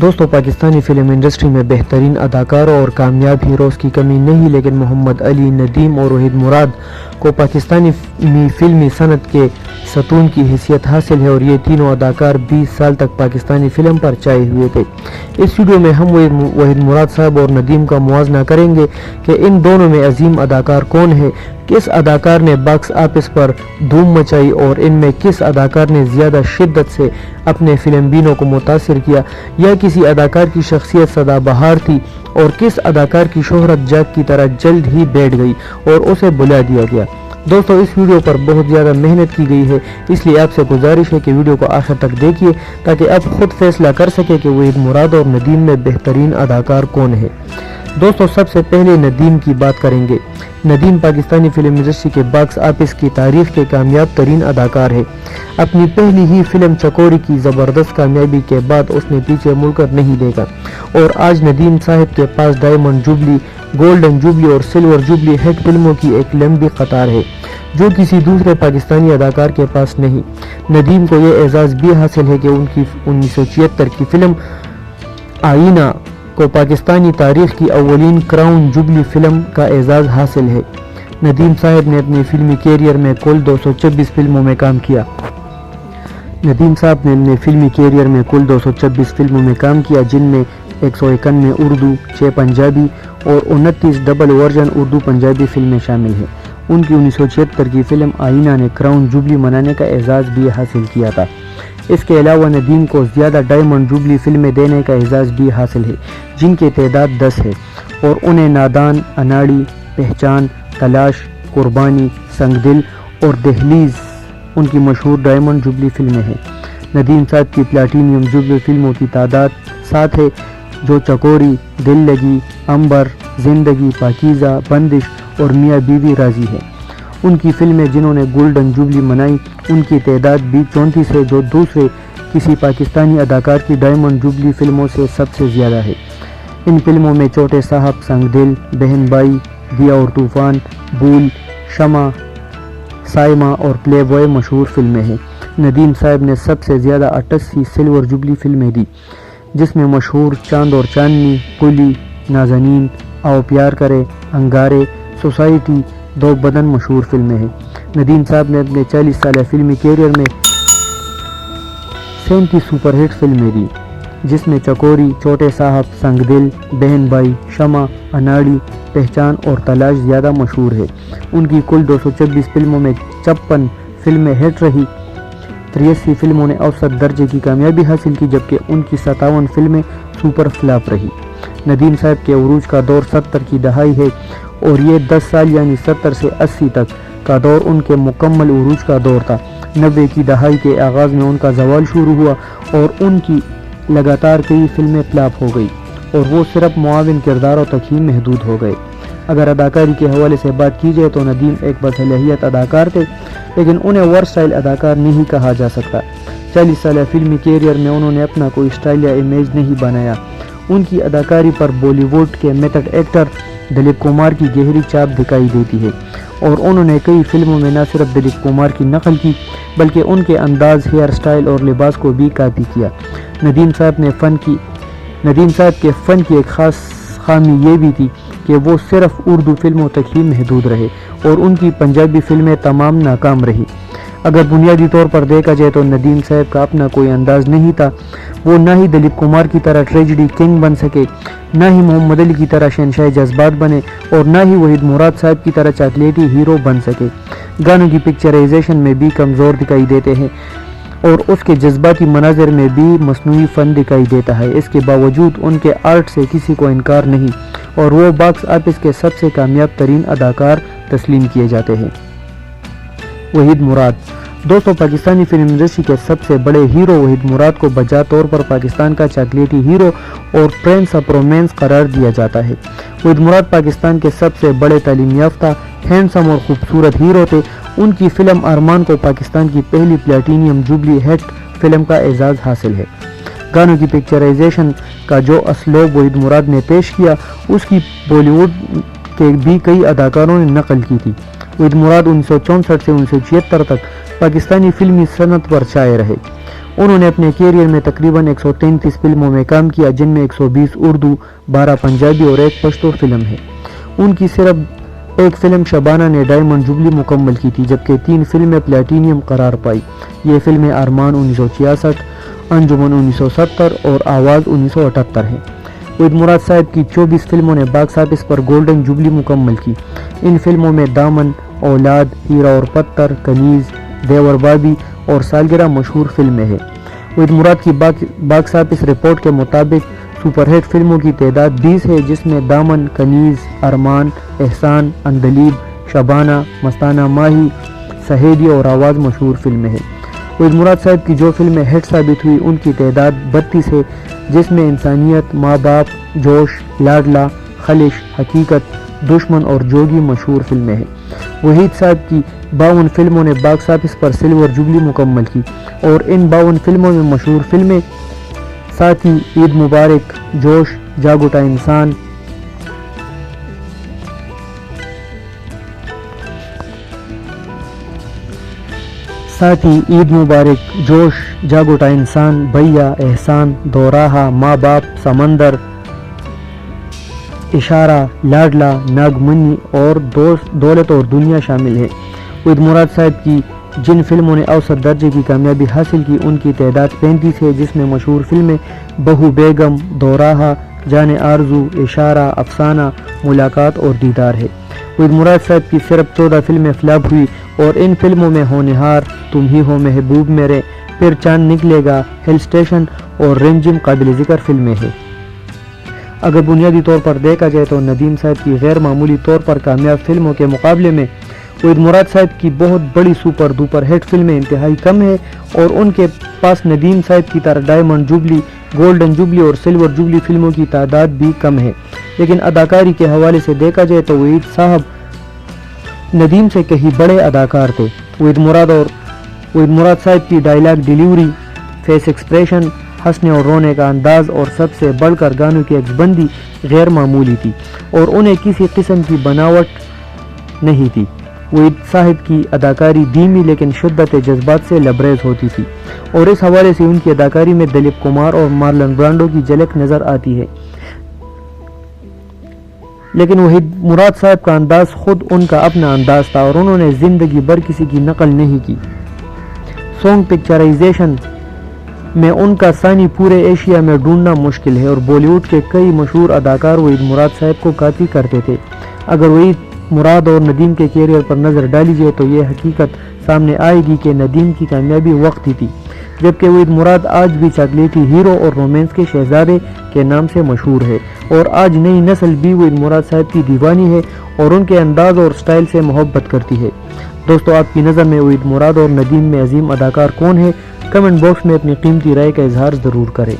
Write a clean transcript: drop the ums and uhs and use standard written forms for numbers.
دوستوں، Pakistani film industry میں بہترین اداکاروں اور کامیاب ہیروز کی کمی نہیں، لیکن محمد علی، ندیم اور وحید مراد کو پاکستانی فلمی صنعت کے ستون کی حیثیت حاصل ہے، اور یہ تینوں اداکار 20 سال تک پاکستانی فلم پر چھائے ہوئے تھے۔ اس ویڈیو میں ہم وحید مراد صاحب اور ندیم کا موازنہ کریں گے کہ ان دونوں میں عظیم اداکار کون ہے، کس اداکار نے باکس آفس پر دھوم مچائی، اور ان میں کس اداکار نے زیادہ شدت سے اپنے فلم بینوں کو متاثر کیا، یا کسی اداکار کی شخصیت سدا بہار تھی اور کس اداکار کی شہرت جاگ کی طرح جلد ہی بیٹھ گئی اور اسے بلا دیا گیا۔ دوستو، اس ویڈیو پر بہت زیادہ محنت کی گئی ہے، اس لیے آپ سے گزارش ہے کہ ویڈیو کو آخر تک دیکھیے تاکہ آپ خود فیصلہ کر سکیں کہ وحید مراد اور ندیم میں بہترین اداکار کون ہے۔ دوستو، سب سے پہلے ندیم کی بات کریں گے۔ ندیم پاکستانی فلم انڈسٹری کے باکس آفس کی تاریخ کے کامیاب ترین اداکار ہے۔ اپنی پہلی ہی فلم چکوری کی زبردست کامیابی کے بعد اس نے پیچھے مڑ کر نہیں دیکھا، اور آج ندیم صاحب کے پاس ڈائمنڈ جوبلی، گولڈن جوبلی اور سلور جوبلی ہٹ فلموں کی ایک لمبی قطار ہے جو کسی دوسرے پاکستانی اداکار کے پاس نہیں۔ ندیم کو یہ اعزاز بھی حاصل ہے کہ ان کی 1976 کی فلم آئینہ کو پاکستانی تاریخ کی اولین کراؤن جوبلی فلم کا اعزاز حاصل ہے۔ ندیم صاحب نے اپنی فلمی کیریئر میں کل 226 فلموں میں کام کیا۔ جن میں 191 اردو، 6 پنجابی اور 29 ڈبل ورژن اردو پنجابی فلمیں شامل ہیں۔ ان کی 1976 کی فلم آئینہ نے کراؤن جوبلی منانے کا اعزاز بھی حاصل کیا تھا۔ اس کے علاوہ ندیم کو زیادہ ڈائمنڈ جوبلی فلمیں دینے کا اعزاز بھی حاصل ہے، جن کی تعداد 10 ہے، اور انہیں نادان، اناڑی، پہچان، تلاش، قربانی، سنگ دل اور دہلیز ان کی مشہور ڈائمنڈ جوبلی فلمیں ہیں۔ ندیم صاحب کی پلاٹینیم جوبلی فلموں کی تعداد 7 ہے، جو چکوری، دل لگی، امبر، زندگی، پاکیزہ، بندش اور میاں بیوی راضی ہے۔ ان کی فلمیں جنہوں نے گولڈن جوبلی منائی، ان کی تعداد بھی 34 ہے، جو دوسرے کسی پاکستانی اداکار کی ڈائمنڈ جوبلی فلموں سے سب سے زیادہ ہے۔ ان فلموں میں چھوٹے صاحب، سنگ دل، بہن بھائی، دیا اور طوفان، بھول، شمع، سائمہ اور پلے بوائے مشہور فلمیں ہیں۔ ندیم صاحب نے سب سے زیادہ 88 سلور جوبلی فلمیں دی، جس میں مشہور چاند اور چاندنی، قلی، نازنین، آؤ پیار کرے، انگارے، سوسائٹی، دو بدن مشہور فلمیں ہیں۔ ندیم صاحب نے اپنے 40 سالہ فلمی کیریئر میں 37 سپر ہٹ فلمیں دی، جس میں چکوری، چھوٹے صاحب، سنگ دل، بہن بھائی، شمع، اناڑی، پہچان اور تلاش زیادہ مشہور ہے۔ ان کی کل 226 فلموں میں 56 فلمیں ہٹ رہی، 83 فلموں نے اوسط درجے کی کامیابی حاصل کی، جبکہ ان کی 57 فلمیں سپر فلاپ رہی۔ ندیم صاحب کے عروج کا دور 70 کی دہائی ہے، اور یہ 10 سال یعنی 70 سے 80 تک کا دور ان کے مکمل عروج کا دور تھا۔ 90 کی دہائی کے آغاز میں ان کا زوال شروع ہوا، اور ان کی لگاتار کئی فلمیں فلاپ ہو گئی، اور وہ صرف معاون کرداروں تک ہی محدود ہو گئے۔ اگر اداکاری کے حوالے سے بات کی جائے تو ندیم ایک باصلاحیت اداکار تھے، لیکن انہیں ورسٹائل اداکار نہیں کہا جا سکتا۔ 40 سالہ فلمی کیریئر میں انہوں نے اپنا کوئی سٹائل یا امیج نہیں بنایا۔ ان کی اداکاری پر بالی ووڈ کے میتھڈ ایکٹر دلیپ کمار کی گہری چھاپ دکھائی دیتی ہے، اور انہوں نے کئی فلموں میں نہ صرف دلیپ کمار کی نقل کی بلکہ ان کے انداز، ہیئر سٹائل اور لباس کو بھی کاپی کیا۔ ندیم صاحب کے فن کی ایک خاص خامی یہ بھی تھی کہ وہ صرف اردو فلموں تک ہی محدود رہے، اور ان کی پنجابی فلمیں تمام ناکام رہی۔ اگر بنیادی طور پر دیکھا جائے تو ندیم صاحب کا اپنا کوئی انداز نہیں تھا۔ وہ نہ ہی دلیپ کمار کی طرح ٹریجڈی کنگ بن سکے، نہ ہی محمد علی کی طرح شہنشاہ جذبات بنے، اور نہ ہی وحید مراد صاحب کی طرح چاکلیٹی ہیرو بن سکے۔ گانوں کی پکچرائزیشن میں بھی کمزور دکھائی دیتے ہیں، اور اس کے جذباتی مناظر میں بھی مصنوعی فن دکھائی دیتا ہے۔ اس کے باوجود ان کے آرٹ سے کسی کو انکار نہیں، اور وہ باکس آفس کے سب سے کامیاب ترین اداکار تسلیم کیے جاتے ہیں۔ وحید مراد۔ دوستو، پاکستانی فلم انڈسٹری کے سب سے بڑے ہیرو وحید مراد کو بجا طور پر پاکستان کا چاکلیٹی ہیرو اور پرنس آف رومانس قرار دیا جاتا ہے۔ وحید مراد پاکستان کے سب سے بڑے تعلیم یافتہ، ہینڈسم اور خوبصورت ہیرو تھے۔ ان کی فلم ارمان کو پاکستان کی پہلی پلاٹینیم جوبلی ہٹ فلم کا اعزاز حاصل ہے۔ گانوں کی پکچرائزیشن کا جو اسلوب وحید مراد نے پیش کیا، اس کی بالی ووڈ کے بھی کئی اداکاروں نے نقل کی تھی۔ وحید مراد 1964 سے 1976 تک پاکستانی فلمی صنعت پر چھائے رہے۔ انہوں نے اپنے کیریئر میں تقریباً 133 فلموں میں کام کیا، جن میں 120 اردو، 12 پنجابی اور 1 پشتو فلم ہے۔ ان کی صرف ایک فلم شبانہ نے ڈائمنڈ جوبلی مکمل کی تھی، جبکہ 3 فلمیں پلیٹینیم قرار پائی۔ یہ فلمیں ارمان 1966، انجمن 1970 اور آواز 1978 ہیں۔ وحید مراد صاحب کی 24 فلموں نے باکس آفس پر گولڈن جوبلی مکمل کی۔ ان فلموں میں دامن، اولاد، ہیرا اور پتھر، کنیز، دیور بابی اور سالگرہ مشہور فلمیں ہیں۔ وحید مراد کی باکس آفس رپورٹ کے مطابق سپر ہٹ فلموں کی تعداد 20 ہے، جس میں دامن، کنیز، ارمان، احسان، اندلیب، شبانہ، مستانہ ماہی، سہیلی اور آواز مشہور فلمیں ہیں۔ وحید مراد صاحب کی جو فلمیں ہٹ ثابت ہوئی ان کی تعداد 32 ہے، جس میں انسانیت، ماں باپ، جوش، لاڈلا، خلش، حقیقت، دشمن اور جوگی مشہور فلمیں ہیں۔ وحید صاحب کی 52 فلموں نے باکس آفس پر سلور جوبلی مکمل کی، اور ان 52 فلموں میں مشہور فلمیں ساتھی، عید مبارک، جوش، جاگ اٹھا انسان، بھیا، احسان، دوراہا، ماں باپ، سمندر، اشارہ، لاڈلا، ناگمنی اور دولت اور دنیا شامل ہے۔ وحید مراد صاحب کی جن فلموں نے اوسط درجے کی کامیابی حاصل کی ان کی تعداد 35 ہے، جس میں مشہور فلمیں بہو بیگم، دوراہا، جان آرزو، اشارہ، افسانہ، ملاقات اور دیدار ہے۔ وحید مراد صاحب کی صرف 14 فلمیں فلاپ ہوئی، اور ان فلموں میں ہونہار، تم ہی ہو محبوب میرے، پھر چاند نکلے گا، ہل اسٹیشن اور رمجم قابل ذکر فلمیں ہیں۔ اگر بنیادی طور پر دیکھا جائے تو ندیم صاحب کی غیر معمولی طور پر کامیاب فلموں کے مقابلے میں وحید مراد صاحب کی بہت بڑی سپر ڈوپر ہٹ فلمیں انتہائی کم ہیں، اور ان کے پاس ندیم صاحب کی طرح ڈائمنڈ جوبلی، گولڈن جوبلی اور سلور جوبلی فلموں کی تعداد بھی کم ہے۔ لیکن اداکاری کے حوالے سے دیکھا جائے تو وحید صاحب ندیم سے کہیں بڑے اداکار تھے۔ وحید مراد صاحب کی ڈائلاگ ڈیلیوری، فیس ایکسپریشن، ہنسنے اور رونے کا انداز اور سب سے بڑھ کر گانوں کی ایکس بندی غیر معمولی تھی، اور انہیں کسی قسم کی بناوٹ نہیں تھی۔ وحید صاحب کی اداکاری دھیمی لیکن شدت جذبات سے لبریز ہوتی تھی، اور اس حوالے سے ان کی اداکاری میں دلیپ کمار اور مارلن برانڈو کی جھلک نظر آتی ہے۔ لیکن وحید مراد صاحب کا انداز خود ان کا اپنا انداز تھا، اور انہوں نے زندگی بھر کسی کی نقل نہیں کی۔ سانگ پکچرائزیشن میں ان کا ثانی پورے ایشیا میں ڈھونڈنا مشکل ہے، اور بالی ووڈ کے کئی مشہور اداکار وحید مراد صاحب کو کاپی کرتے تھے۔ اگر وحید مراد اور ندیم کے کیریئر پر نظر ڈالی جائے تو یہ حقیقت سامنے آئے گی کہ ندیم کی کامیابی وقتی تھی، جبکہ وحید مراد آج بھی چاکلیٹی ہیرو اور رومانس کے شہزادے کے نام سے مشہور ہے، اور آج نئی نسل بھی وحید مراد صاحب کی دیوانی ہے اور ان کے انداز اور سٹائل سے محبت کرتی ہے۔ دوستو، آپ کی نظر میں وحید مراد اور ندیم میں عظیم اداکار کون ہے؟ کمنٹ باکس میں اپنی قیمتی رائے کا اظہار ضرور کریں۔